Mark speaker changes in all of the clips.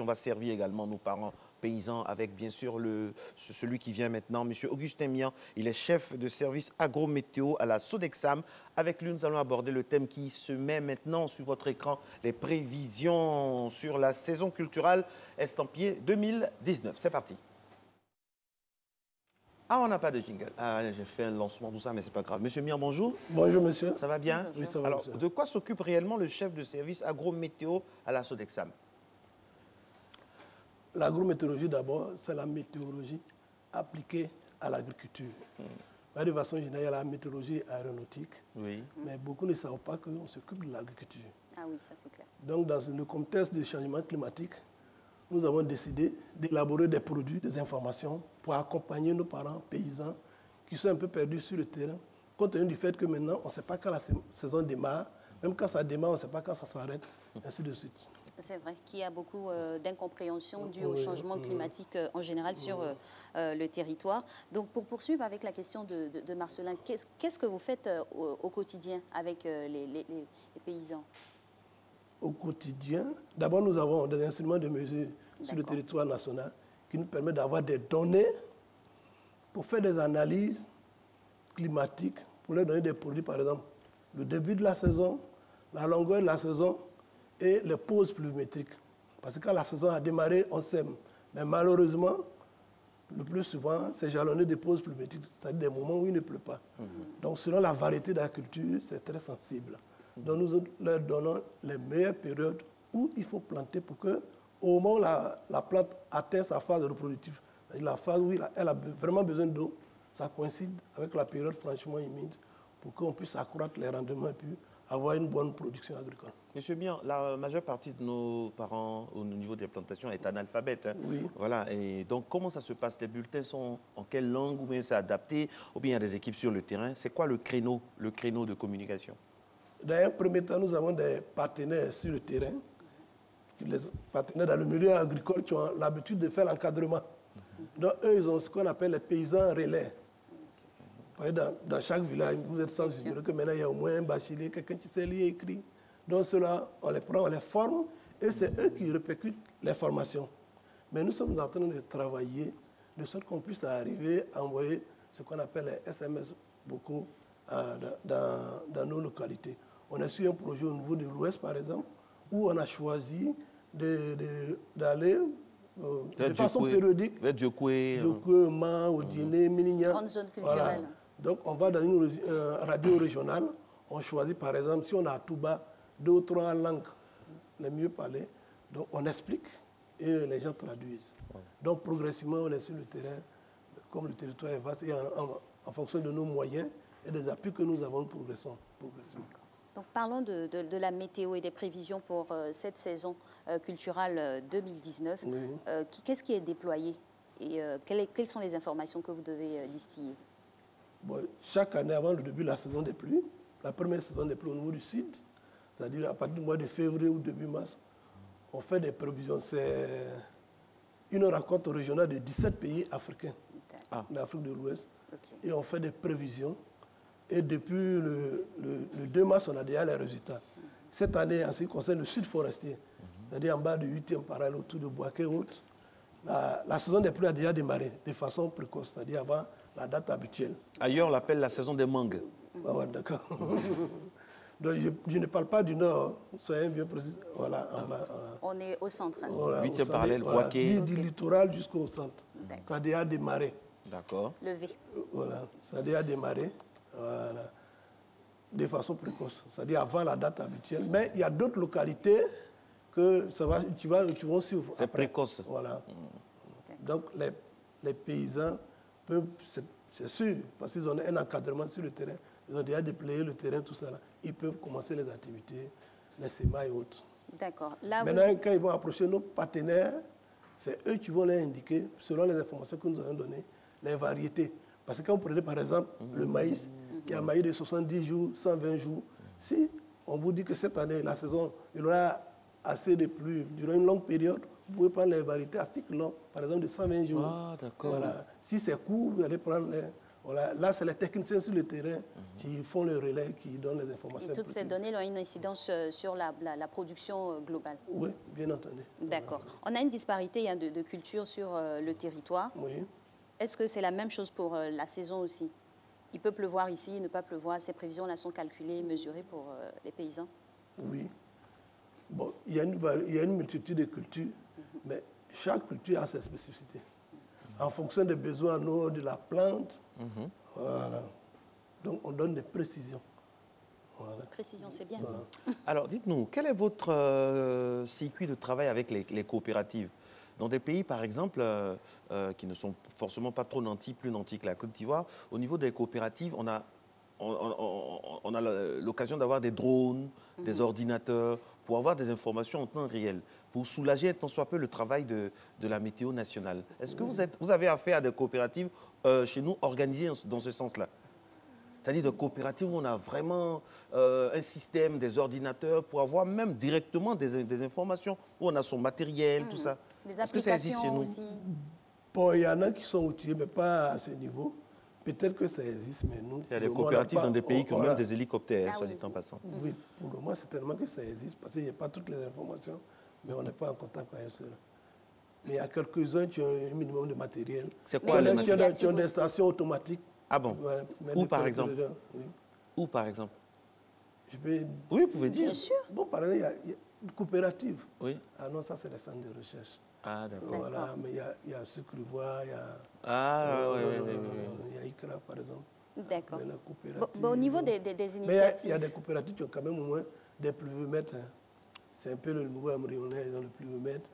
Speaker 1: On va servir également nos parents paysans avec bien sûr celui qui vient maintenant, M. Augustin Mian. Il est chef de service agro-météo à la Sodexam. Avec lui, nous allons aborder le thème qui se met maintenant sur votre écran, les prévisions sur la saison culturelle estampillée 2019. C'est parti. Ah, on n'a pas de jingle. Ah, j'ai fait un lancement, tout ça, mais c'est pas grave. Monsieur Mian, bonjour.
Speaker 2: Bonjour, monsieur.
Speaker 1: Ça va bien?
Speaker 2: Oui, ça va,
Speaker 1: Alors,
Speaker 2: monsieur.
Speaker 1: de quoi s'occupe réellement le chef de service agro-météo à la Sodexam?
Speaker 2: L'agrométéorologie, d'abord, c'est la météorologie appliquée à l'agriculture. De façon générale, il y a la météorologie aéronautique,
Speaker 1: Oui.
Speaker 2: mais beaucoup ne savent pas qu'on s'occupe de l'agriculture.
Speaker 3: Ah oui, ça c'est clair.
Speaker 2: Donc, dans le contexte du changement climatique, nous avons décidé d'élaborer des produits, des informations pour accompagner nos parents paysans qui sont un peu perdus sur le terrain, compte tenu du fait que maintenant, on ne sait pas quand la saison démarre, même quand ça démarre, on ne sait pas quand ça s'arrête, ainsi de suite.
Speaker 3: C'est vrai qu'il y a beaucoup d'incompréhension due au changement climatique en général sur le territoire. Donc, pour poursuivre avec la question de Marcelin, qu'est-ce que vous faites au quotidien avec les paysans?
Speaker 2: Au quotidien, d'abord, nous avons des instruments de mesure sur le territoire national qui nous permettent d'avoir des données pour faire des analyses climatiques, pour leur donner des produits, par exemple, le début de la saison, la longueur de la saison, et les pauses pluviométriques. Parce que quand la saison a démarré, on sème. Mais malheureusement, le plus souvent, c'est jalonné de pauses pluviométriques, c'est-à-dire des moments où il ne pleut pas. Donc, selon la variété de la culture, c'est très sensible. Donc, nous leur donnons les meilleures périodes où il faut planter pour que, au moment où la plante atteint sa phase reproductive, c'est-à-dire la phase où elle a vraiment besoin d'eau, ça coïncide avec la période franchement humide pour qu'on puisse accroître les rendements et puis avoir une bonne production agricole.
Speaker 1: Monsieur Mian, la majeure partie de nos parents au niveau des plantations est analphabète. Hein.
Speaker 2: Oui.
Speaker 1: Voilà. Et donc, comment ça se passe? Les bulletins sont en quelle langue? Ou bien c'est adapté? Ou bien il y a des équipes sur le terrain? C'est quoi le créneau de communication?
Speaker 2: Dans un premier temps, nous avons des partenaires sur le terrain, les partenaires dans le milieu agricole qui ont l'habitude de faire l'encadrement. Donc, eux, ils ont ce qu'on appelle les paysans relais. Dans chaque village, vous êtes sans ignorer que maintenant, il y a au moins un bachelier, quelqu'un qui sait lire et écrire. Donc, ceux-là, on les prend, on les forme, et c'est eux qui répercutent les formations. Mais nous sommes en train de travailler de sorte qu'on puisse arriver à envoyer ce qu'on appelle les SMS vocaux dans nos localités. On a su un projet au niveau de l'Ouest, par exemple, où on a choisi d'aller de façon périodique,
Speaker 1: vers Djokoué,
Speaker 2: Man, Odiné, Minignan.
Speaker 3: Grande zone culturelle.
Speaker 2: Voilà. Donc, on va dans une radio régionale, on choisit par exemple, si on a à Touba, 2 ou 3 langues les mieux parlées, donc on explique et les gens traduisent. Donc, progressivement, on est sur le terrain, comme le territoire est vaste, et en fonction de nos moyens et des appuis que nous avons, progressivement.
Speaker 3: Donc, parlons de la météo et des prévisions pour cette saison culturelle 2019.
Speaker 2: Oui.
Speaker 3: Qu'est-ce qui est déployé et quelles sont les informations que vous devez distiller?
Speaker 2: Bon, chaque année, avant le début de la saison des pluies, la première saison des pluies au niveau du sud, c'est-à-dire à partir du mois de février ou début mars, on fait des prévisions. C'est une rencontre régionale de 17 pays africains, d'Afrique de l'Ouest, et on fait des prévisions. Et depuis le 2 mars, on a déjà les résultats. Cette année, en ce qui concerne le sud forestier, c'est-à-dire en bas du 8e parallèle autour de Boaké Haute, la saison des pluies a déjà démarré de façon précoce, c'est-à-dire avant la date habituelle.
Speaker 1: Ailleurs, on l'appelle la saison des mangues.
Speaker 2: Ah ouais, d'accord. Donc, je ne parle pas du nord, soyez bien précis. Voilà,
Speaker 3: On est au centre. Hein.
Speaker 2: Voilà,
Speaker 1: 8e parallèle, Boaké.
Speaker 2: Du littoral jusqu'au centre. Ça a déjà démarré.
Speaker 1: D'accord.
Speaker 3: Levé.
Speaker 2: Voilà, ça a déjà démarré. Voilà. De façon précoce, c'est-à-dire avant la date habituelle. Mais il y a d'autres localités que tu vas suivre.
Speaker 1: C'est précoce.
Speaker 2: Voilà. Donc les paysans peuvent, c'est sûr, parce qu'ils ont un encadrement sur le terrain, ils ont déjà déployé le terrain, tout ça là, ils peuvent commencer les activités, les semailles et autres.
Speaker 3: D'accord. Maintenant,
Speaker 2: quand ils vont approcher nos partenaires, c'est eux qui vont leur indiquer, selon les informations que nous avons données, les variétés. Parce que quand vous prenez par exemple le maïs, il y a un maïs de 70 jours, 120 jours. Si on vous dit que cette année, la saison, il y aura assez de pluie durant une longue période, vous pouvez prendre les variétés à cycle long, par exemple de 120 jours.
Speaker 1: Ah, d'accord.
Speaker 2: Voilà. Si c'est court, vous allez prendre Voilà. Là, c'est les techniciens sur le terrain qui font le relais, qui donnent les informations.
Speaker 3: Et toutes ces données ont une incidence sur la production globale.
Speaker 2: Oui, bien entendu.
Speaker 3: D'accord. On a une disparité de culture sur le territoire.
Speaker 2: Oui.
Speaker 3: Est-ce que c'est la même chose pour la saison aussi? Il peut pleuvoir ici, ne pas pleuvoir. Ces prévisions-là sont calculées, mesurées pour les paysans?
Speaker 2: Oui. Bon, il y a une multitude de cultures, mais chaque culture a ses spécificités. En fonction des besoins en eau de la plante, voilà. Donc on donne des précisions. Voilà.
Speaker 3: Précision, c'est bien.
Speaker 2: Voilà.
Speaker 1: Alors, dites-nous, quel est votre circuit de travail avec les coopératives? Dans des pays, par exemple, qui ne sont forcément pas trop nantis, plus nantis que la Côte d'Ivoire, au niveau des coopératives, on a l'occasion d'avoir des drones, des ordinateurs, pour avoir des informations en temps réel, pour soulager tant soit peu le travail de la météo nationale. Est-ce que vous avez affaire à des coopératives chez nous organisées dans ce sens-là? C'est-à-dire des coopératives où on a vraiment un système, des ordinateurs, pour avoir même directement des informations, où on a son matériel, tout ça.
Speaker 3: Des
Speaker 1: Est-ce que ça existe chez
Speaker 3: applications
Speaker 1: nous?
Speaker 3: aussi.
Speaker 2: Bon, il y en a qui sont outillés, mais pas à ce niveau. Peut-être que ça existe, mais nous...
Speaker 1: Il y a des coopératives dans des pays qui ont même des hélicoptères,
Speaker 3: Ah
Speaker 1: soit
Speaker 3: oui.
Speaker 1: dit en passant.
Speaker 2: Oui, pour le moment, c'est tellement que ça existe, parce qu'il n'y a pas toutes les informations, mais on n'est pas en contact avec ceux-là. Mais il y a quelques-uns qui ont un minimum de matériel.
Speaker 1: C'est quoi
Speaker 3: Mais
Speaker 1: les
Speaker 2: Qui ont
Speaker 3: initiatives
Speaker 2: des
Speaker 3: aussi.
Speaker 2: stations automatiques.
Speaker 1: Ah bon?
Speaker 2: Ouais, mettre
Speaker 1: Où,
Speaker 2: des
Speaker 1: par
Speaker 2: connecteurs
Speaker 1: exemple?
Speaker 2: dedans, oui.
Speaker 1: Où, par exemple?
Speaker 2: Je peux...
Speaker 1: Oui, vous pouvez dire.
Speaker 3: Bien sûr.
Speaker 2: Bon, par exemple, il y a une coopérative.
Speaker 1: Oui.
Speaker 2: Ah non, ça, c'est les centres de recherche.
Speaker 1: Ah, d'accord.
Speaker 2: Voilà, mais il y a Sucrevoie, il y a...
Speaker 1: Ah, oui, oui, oui.
Speaker 2: Il y a ICRA, par exemple.
Speaker 3: D'accord.
Speaker 2: Mais la coopérative,
Speaker 3: Bon, au niveau des
Speaker 2: mais
Speaker 3: initiatives...
Speaker 2: il y a des coopératives qui ont quand même au moins des pluviomètres. Hein. C'est un peu le nouveau embryonnaire dans le pluviomètre.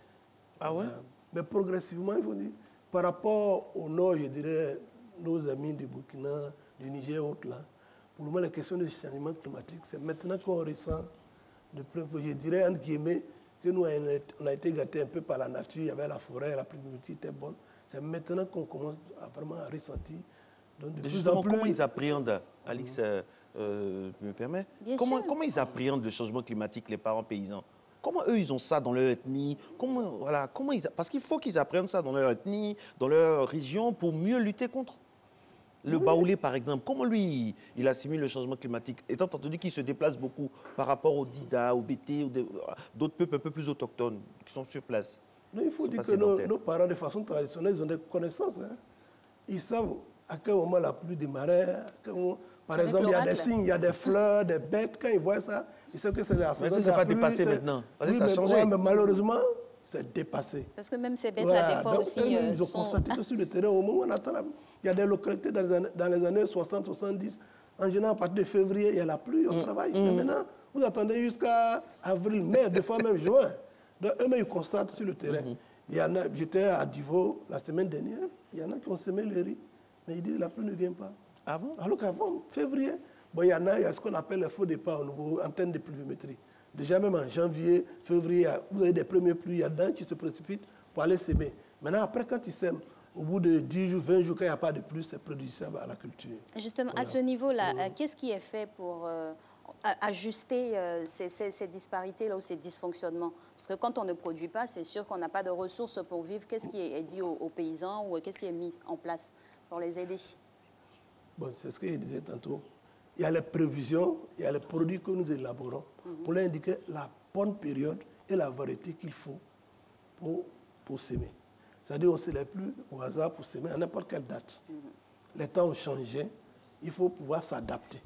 Speaker 1: Ah ouais?
Speaker 2: Mais progressivement, il faut dire, par rapport au nord, je dirais, nos amis du Burkina, du Niger et autres, là, pour le moment, la question du changement climatique, c'est maintenant qu'on ressent de plein fouet. Je dirais, entre guillemets, que nous, on a été gâtés un peu par la nature, il y avait la forêt, la pluviométrie était bonne. C'est maintenant qu'on commence à vraiment ressentir. Donc, de
Speaker 1: Mais
Speaker 2: plus
Speaker 1: justement,
Speaker 2: en plus,
Speaker 1: comment ils appréhendent, Alix me permet,
Speaker 3: Bien
Speaker 1: comment
Speaker 3: sûr.
Speaker 1: ils appréhendent le changement climatique, les parents paysans? Comment eux, ils ont ça dans leur ethnie? Parce qu'il faut qu'ils apprennent ça dans leur ethnie, dans leur région, pour mieux lutter contre. Le Baoulé, par exemple, comment lui, il assimile le changement climatique, étant entendu qu'il se déplace beaucoup par rapport aux Dida, aux BT, ou d'autres peuples un peu plus autochtones qui sont sur place?
Speaker 2: non, il faut
Speaker 1: Ils sont
Speaker 2: dire
Speaker 1: pas
Speaker 2: que
Speaker 1: sédentaires.
Speaker 2: nos parents, de façon traditionnelle, ils ont des connaissances. Hein. Ils savent à quel moment la pluie démarrait. Par
Speaker 3: Avec
Speaker 2: exemple, il y a des
Speaker 3: l'oracle.
Speaker 2: signes, il y a des fleurs, des bêtes. Quand ils voient ça, ils savent que c'est la saison
Speaker 1: ça,
Speaker 2: de
Speaker 1: c'est
Speaker 2: la
Speaker 1: pas
Speaker 2: pluie.
Speaker 1: dépassé maintenant. Parce que
Speaker 2: Oui,
Speaker 1: ça a
Speaker 2: mais,
Speaker 1: changé.
Speaker 2: ouais, mais malheureusement, c'est dépassé.
Speaker 3: Parce que même ces bêtes-là,
Speaker 2: Voilà.
Speaker 3: des fois
Speaker 2: Donc,
Speaker 3: aussi,
Speaker 2: eux-mêmes, ils ont
Speaker 3: sont...
Speaker 2: constaté que sur le terrain, au moment où on attend, il y a des localités dans les années 60-70. En général, à partir de février, il y a la pluie, on travaille. Mais maintenant, vous attendez jusqu'à avril, mai, des fois même juin. Donc, eux-mêmes, ils constatent sur le terrain. Il y en a, j'étais à Divo la semaine dernière, il y en a qui ont semé le riz, mais ils disent que la pluie ne vient pas.
Speaker 1: Ah bon?
Speaker 2: Alors qu'avant, février, bon, il y a ce qu'on appelle le faux départ au niveau en termes de pluviométrie. Déjà même en janvier, février, vous avez des premières pluies, il y a dedans qui se précipitent pour aller s'aimer. Maintenant, après, quand ils s'aiment, au bout de 10 jours, 20 jours, quand il n'y a pas de pluie, c'est préjudiciable à la culture.
Speaker 3: Justement, à ce niveau-là, qu'est-ce qui est fait pour ajuster ces disparités-là ou ces dysfonctionnements? Parce que quand on ne produit pas, c'est sûr qu'on n'a pas de ressources pour vivre. Qu'est-ce qui est dit aux paysans ou qu'est-ce qui est mis en place pour les aider?
Speaker 2: Bon, c'est ce que je disais tantôt. Il y a les prévisions, il y a les produits que nous élaborons pour leur indiquer la bonne période et la variété qu'il faut pour s'aimer. C'est-à-dire qu'on ne se lève plus au hasard pour s'aimer à n'importe quelle date. Les temps ont changé, il faut pouvoir s'adapter.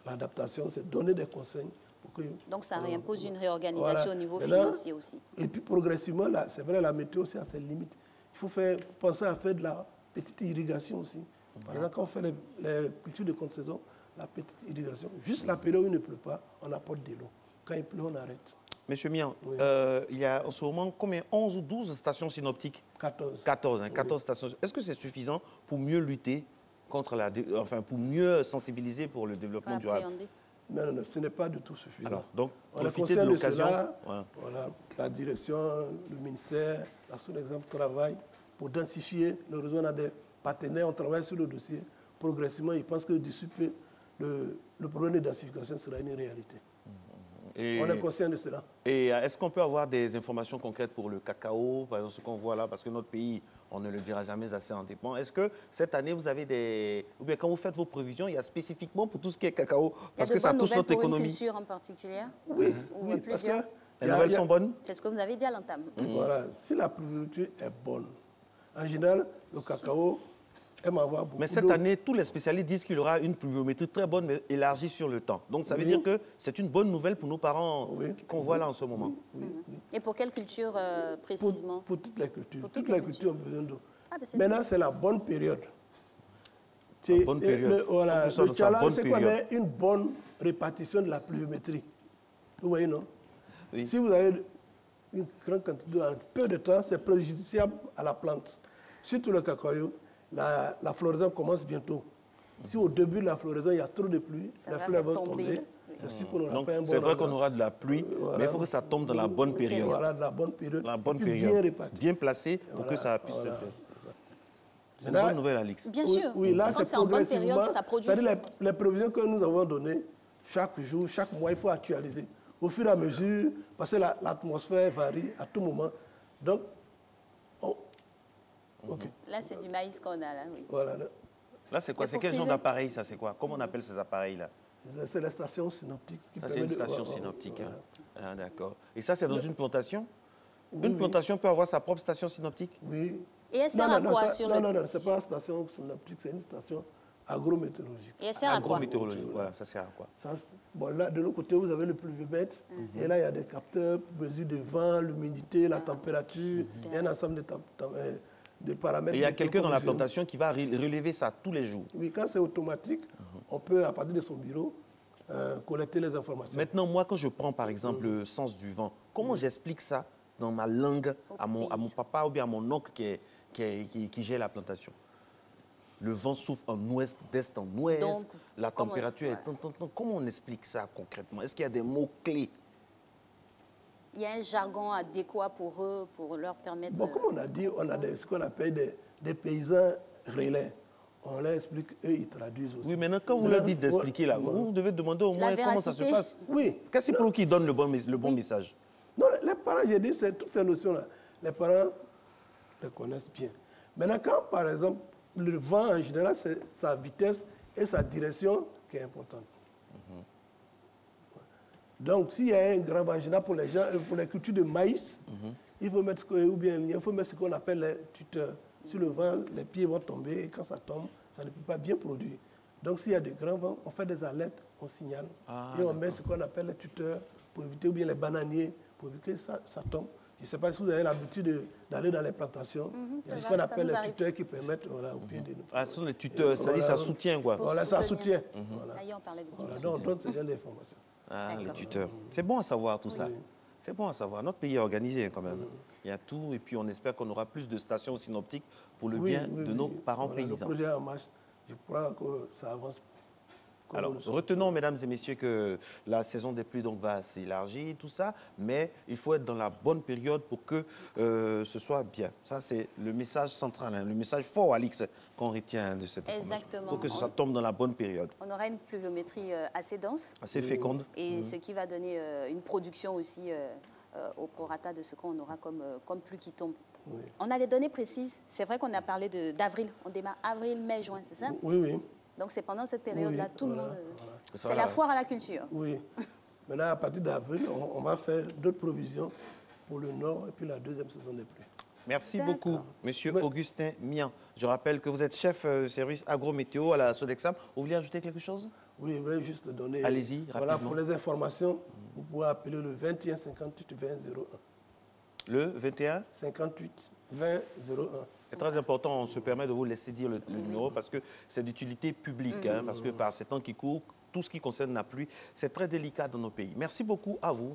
Speaker 2: L'adaptation, c'est donner des conseils. Pour que,
Speaker 3: Donc ça impose une réorganisation
Speaker 2: voilà.
Speaker 3: au niveau
Speaker 2: Maintenant,
Speaker 3: financier aussi.
Speaker 2: Et puis progressivement, là, c'est vrai, la météo aussi a ses limites. Il faut penser à faire de la petite irrigation aussi. Par exemple, quand on fait les cultures de contre-saison, la petite irrigation, juste la période où il ne pleut pas, on apporte de l'eau. Quand il pleut, on arrête.
Speaker 1: Monsieur Mian,
Speaker 2: Oui.
Speaker 1: il y a en ce moment combien? 11 ou 12 stations synoptiques?
Speaker 2: 14.
Speaker 1: 14, 14 stations. Est-ce que c'est suffisant pour mieux lutter contre pour mieux sensibiliser pour le développement durable?
Speaker 3: Appréhender.
Speaker 2: Non, non, ce n'est pas du tout suffisant.
Speaker 1: Alors, donc,
Speaker 2: On est
Speaker 1: profitez de
Speaker 2: conscient de
Speaker 1: l'occasion.
Speaker 2: cela.
Speaker 1: Voilà.
Speaker 2: Voilà, la direction, le ministère, la sous-exemple travaille pour densifier le réseau. On a des partenaires, on travaille sur le dossier. Progressivement, ils pensent que d'ici peu, le problème de densification sera une réalité. On est conscient de cela.
Speaker 1: Et est-ce qu'on peut avoir des informations concrètes pour le cacao, par exemple, ce qu'on voit là, parce que notre pays, on ne le dira jamais assez en dépend. Est-ce que cette année, vous avez des... Ou bien quand vous faites vos prévisions, il y a spécifiquement pour tout ce qui est cacao, parce que ça touche notre économie?
Speaker 3: Il y a de bonnes nouvelles pour une culture en particulier?
Speaker 2: Oui,
Speaker 3: Ou
Speaker 2: oui,
Speaker 3: plusieurs?
Speaker 1: Les nouvelles sont bonnes?
Speaker 3: C'est ce que vous avez dit à l'entame.
Speaker 2: Voilà, si la pluviométrie est bonne, en général, le cacao aime avoir beaucoup d'eau.
Speaker 1: Mais cette année, tous les spécialistes disent qu'il y aura une pluviométrie très bonne, mais élargie sur le temps. Donc ça veut dire que c'est une bonne nouvelle pour nos parents qu'on voit là en ce moment.
Speaker 3: Et pour quelle culture précisément?
Speaker 2: Pour toutes les cultures.
Speaker 3: Pour
Speaker 2: toutes les cultures ont besoin d'eau.
Speaker 3: Ah, ben
Speaker 2: Maintenant, c'est la bonne période.
Speaker 1: La bonne période.
Speaker 2: Voilà,
Speaker 1: Faut que
Speaker 2: le
Speaker 1: ce soit dans sa
Speaker 2: challenge,
Speaker 1: bonne
Speaker 2: c'est qu'on
Speaker 1: période.
Speaker 2: ait une bonne répartition de la pluviométrie. Vous voyez, non?
Speaker 1: Oui.
Speaker 2: Si vous avez une grande quantité d'eau en peu de temps, c'est préjudiciable à la plante. Surtout le cacao, la floraison commence bientôt. Si au début de la floraison, il y a trop de pluie, les fleurs vont tomber. C'est sûr qu'on n'aura
Speaker 1: Donc
Speaker 2: pas un bon
Speaker 1: c'est vrai qu'on
Speaker 2: rendement.
Speaker 1: aura de la pluie, mais il faut que ça tombe dans la bonne période.
Speaker 2: Voilà, de la bonne période.
Speaker 1: La bonne
Speaker 2: et puis
Speaker 1: période.
Speaker 2: bien répartie.
Speaker 1: Bien placée pour que ça puisse se faire. C'est une bonne nouvelle, Alix.
Speaker 3: Bien sûr.
Speaker 2: Oui, là,
Speaker 3: Quand
Speaker 2: c'est
Speaker 3: c'est en bonne période,
Speaker 2: progressivement.
Speaker 3: ça produit.
Speaker 2: C'est-à-dire les prévisions que nous avons données, chaque jour, chaque mois, il faut actualiser. Au fur et à mesure, parce que l'atmosphère varie à tout moment. Donc, OK.
Speaker 3: Là, c'est du maïs qu'on a, là, oui.
Speaker 2: Voilà.
Speaker 1: Là, c'est quoi?
Speaker 3: Et
Speaker 1: C'est quel genre
Speaker 3: poursuivez.
Speaker 1: d'appareil, ça? C'est quoi? Comment on appelle ces appareils-là?
Speaker 2: C'est la station synoptique qui
Speaker 1: Ça, c'est
Speaker 2: permet
Speaker 1: une
Speaker 2: de...
Speaker 1: station
Speaker 2: voilà,
Speaker 1: synoptique.
Speaker 2: voilà.
Speaker 1: Hein. Ah, d'accord. Et ça, c'est dans une plantation?
Speaker 2: Oui,
Speaker 1: Une plantation peut avoir sa propre station synoptique?
Speaker 2: Oui.
Speaker 3: Et elle sert à quoi sur le...
Speaker 2: Non, c'est pas une station synoptique, c'est une station agrométéorologique.
Speaker 3: Et elle sert à quoi?
Speaker 1: Agrométéorologie, voilà, ça sert à quoi?
Speaker 2: Ça, bon, là, de l'autre côté, vous avez le pluviomètre. Et là, il y a des capteurs pour mesurer le vent, l'humidité, la température. Il y a un ensemble de paramètres.
Speaker 1: Et il y a quelqu'un dans la
Speaker 2: plantation.
Speaker 1: plantation qui va relever ça tous les jours.
Speaker 2: Oui, quand c'est automatique, on peut, à partir de son bureau, collecter les informations.
Speaker 1: Maintenant, moi, quand je prends, par exemple, le sens du vent, comment j'explique ça dans ma langue à mon papa ou bien à mon oncle qui gère la plantation? Le vent souffle en ouest, d'est en ouest,
Speaker 3: Donc,
Speaker 1: la
Speaker 3: comment
Speaker 1: température est... Comment on explique ça concrètement? Est-ce qu'il y a des mots-clés?
Speaker 3: Il y a un jargon adéquat pour eux, pour leur permettre...
Speaker 2: Bon, comme on a dit, on a ce qu'on appelle des paysans relais. On leur explique, eux, ils traduisent aussi.
Speaker 1: Oui, maintenant, quand vous leur dites d'expliquer, là, vous devez demander au moins comment ça se
Speaker 3: véracité.
Speaker 1: passe.
Speaker 2: Oui.
Speaker 1: Qu'est-ce pour qui donne le bon message?
Speaker 2: Non, les parents, j'ai dit, toutes ces notions-là, les parents les connaissent bien. Maintenant, quand, par exemple, le vent, en général, c'est sa vitesse et sa direction qui est importante. Donc, s'il y a un grand vent, en général, pour les gens, pour les cultures de maïs, il faut mettre, ou bien, il faut mettre ce qu'on appelle les tuteurs. Si le vent, les pieds vont tomber et quand ça tombe, ça ne peut pas bien produire. Donc, s'il y a de grands vents, on fait des alertes, on signale et on met ce qu'on appelle les tuteurs pour éviter, ou bien les bananiers, pour éviter que ça tombe. Je ne sais pas si vous avez l'habitude d'aller dans les plantations. Il y a ce qu'on appelle les tuteurs qui permettent voilà, au pied de nous.
Speaker 1: Ah, ce sont les tuteurs, ça dit ça soutient quoi.
Speaker 2: Voilà, ça
Speaker 3: soutenir.
Speaker 2: soutient. Voilà.
Speaker 3: Ailleurs, on parlait de
Speaker 2: Voilà, donc on donne ce genre d'informations.
Speaker 1: Ah, les
Speaker 3: D'accord.
Speaker 1: tuteurs. C'est bon à savoir tout ça.
Speaker 2: Oui.
Speaker 1: C'est bon à savoir. Notre pays est organisé quand même. Il y a tout et puis on espère qu'on aura plus de stations synoptiques pour le bien de nos parents
Speaker 2: Voilà,
Speaker 1: paysans.
Speaker 2: Le projet est en marche. Je crois que ça avance. comme
Speaker 1: Alors,
Speaker 2: on le souhaite.
Speaker 1: retenons, mesdames et messieurs, que la saison des pluies donc, va s'élargir, tout ça, mais il faut être dans la bonne période pour que ce soit bien. Ça, c'est le message central, hein, le message fort, Alix, qu'on retient de cette information.
Speaker 3: Exactement.
Speaker 1: Il faut que ça tombe dans la bonne période.
Speaker 3: On aura une pluviométrie assez dense
Speaker 1: Assez féconde.
Speaker 3: et ce qui va donner une production aussi au prorata de ce qu'on aura comme pluie qui tombe.
Speaker 2: Oui.
Speaker 3: On a des données précises. C'est vrai qu'on a parlé d'avril. On démarre avril, mai, juin, c'est ça?
Speaker 2: Oui, oui.
Speaker 3: Donc c'est pendant cette période-là,
Speaker 2: Oui,
Speaker 3: tout le
Speaker 2: voilà,
Speaker 3: monde...
Speaker 2: voilà.
Speaker 3: C'est la foire à la culture.
Speaker 2: Oui. Maintenant, à partir d'avril, on va faire d'autres provisions pour le nord et puis la deuxième saison des pluies.
Speaker 1: Merci
Speaker 3: D'accord.
Speaker 1: beaucoup, Monsieur Augustin Mian. Je rappelle que vous êtes chef service agrométéo à la Sodexam. Vous voulez ajouter quelque chose?
Speaker 2: Oui, je vais juste donner...
Speaker 1: Allez-y,
Speaker 2: Voilà,
Speaker 1: rapidement.
Speaker 2: pour les informations, vous pouvez appeler le 21 58 20 01.
Speaker 1: Le 21.
Speaker 2: 58 20 01.
Speaker 1: C'est très important, on se permet de vous laisser dire le numéro parce que c'est d'utilité publique, hein, parce que par ces temps qui courent, tout ce qui concerne la pluie, c'est très délicat dans nos pays. Merci beaucoup à vous.